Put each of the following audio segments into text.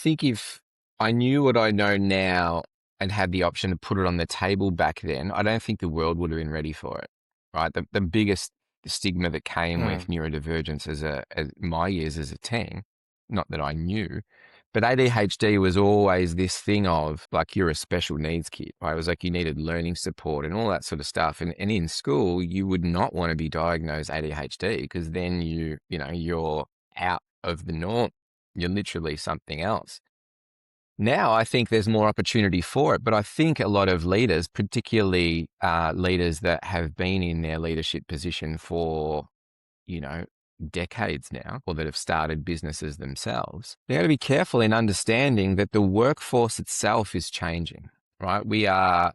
think if I knew what I know now and had the option to put it on the table back then, I don't think the world would have been ready for it, right? The biggest stigma that came with Mm. neurodivergence as my years as a teen, not that I knew, but ADHD was always this thing of like, you're a special needs kid, right? It was like you needed learning support and all that sort of stuff. And in school, you would not want to be diagnosed ADHD because then you're out of the norm. You're literally something else. Now, I think there's more opportunity for it, but I think a lot of leaders, particularly leaders that have been in their leadership position for, you know, decades now, or that have started businesses themselves, they got to be careful in understanding that the workforce itself is changing, right? We are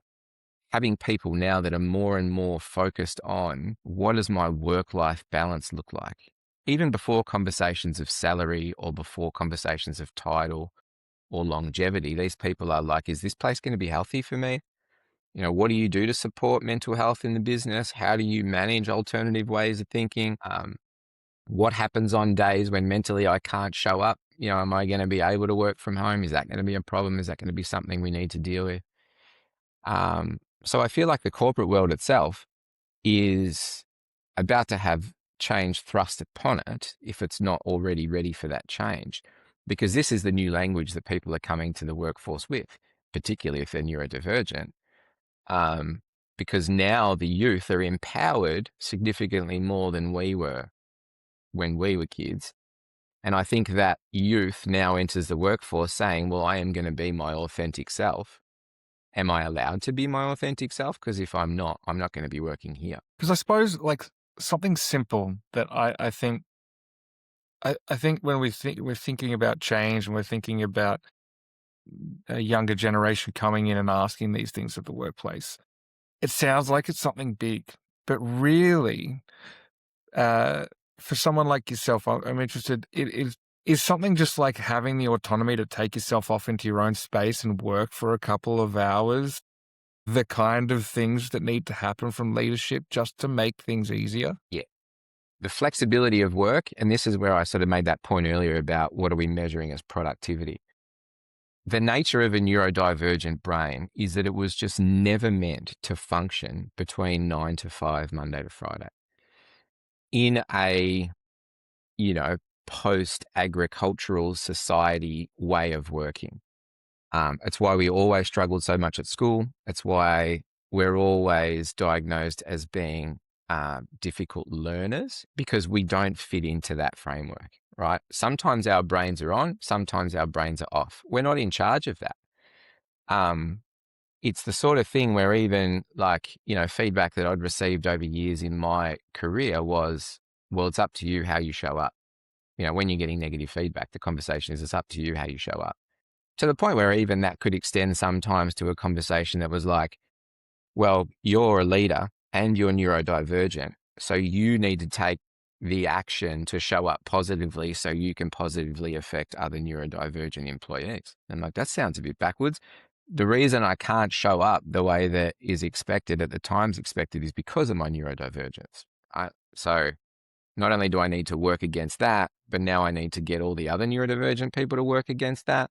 having people now that are more and more focused on what does my work-life balance look like? Even before conversations of salary or before conversations of title or longevity, these people are like, is this place going to be healthy for me? What do you do to support mental health in the business? How do you manage alternative ways of thinking? What happens on days when mentally I can't show up? Am I going to be able to work from home? Is that going to be a problem? Is that going to be something we need to deal with? So I feel like the corporate world itself is about to have change thrust upon it if it's not already ready for that change. Because this is the new language that people are coming to the workforce with, particularly if they're neurodivergent. Because now the youth are empowered significantly more than we were when we were kids. And I think that youth now enters the workforce saying, well, I am going to be my authentic self. Am I allowed to be my authentic self? Because if I'm not going to be working here. Because I suppose like something simple that I think when we're thinking about change and we're thinking about a younger generation coming in and asking these things at the workplace, it sounds like it's something big, but really, for someone like yourself, I'm interested. Is something just like having the autonomy to take yourself off into your own space and work for a couple of hours the kind of things that need to happen from leadership just to make things easier? Yeah. The flexibility of work, and this is where I sort of made that point earlier about what are we measuring as productivity. The nature of a neurodivergent brain is that it was just never meant to function between 9 to 5, Monday to Friday. In a, post-agricultural society way of working. It's why we always struggled so much at school. It's why we're always diagnosed as being difficult learners, because we don't fit into that framework, right? Sometimes our brains are on, sometimes our brains are off. We're not in charge of that. It's the sort of thing where even feedback that I'd received over years in my career was, well, it's up to you how you show up. When you're getting negative feedback, the conversation is it's up to you how you show up. To the point where even that could extend sometimes to a conversation that was like, well, you're a leader and you're neurodivergent, so you need to take the action to show up positively so you can positively affect other neurodivergent employees. And like, that sounds a bit backwards. The reason I can't show up the way that is expected at the times expected is because of my neurodivergence. So not only do I need to work against that, but now I need to get all the other neurodivergent people to work against that.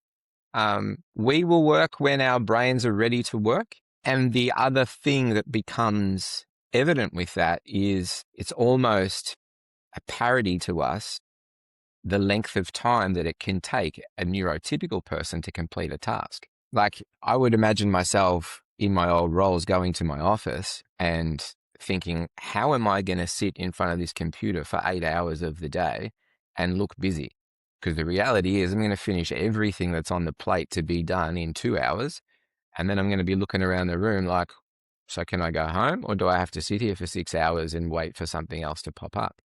We will work when our brains are ready to work. And the other thing that becomes evident with that is it's almost a parody to us, the length of time that it can take a neurotypical person to complete a task. Like, I would imagine myself in my old roles going to my office and thinking, how am I going to sit in front of this computer for 8 hours of the day and look busy? Because the reality is I'm going to finish everything that's on the plate to be done in 2 hours. And then I'm going to be looking around the room like, so can I go home or do I have to sit here for 6 hours and wait for something else to pop up?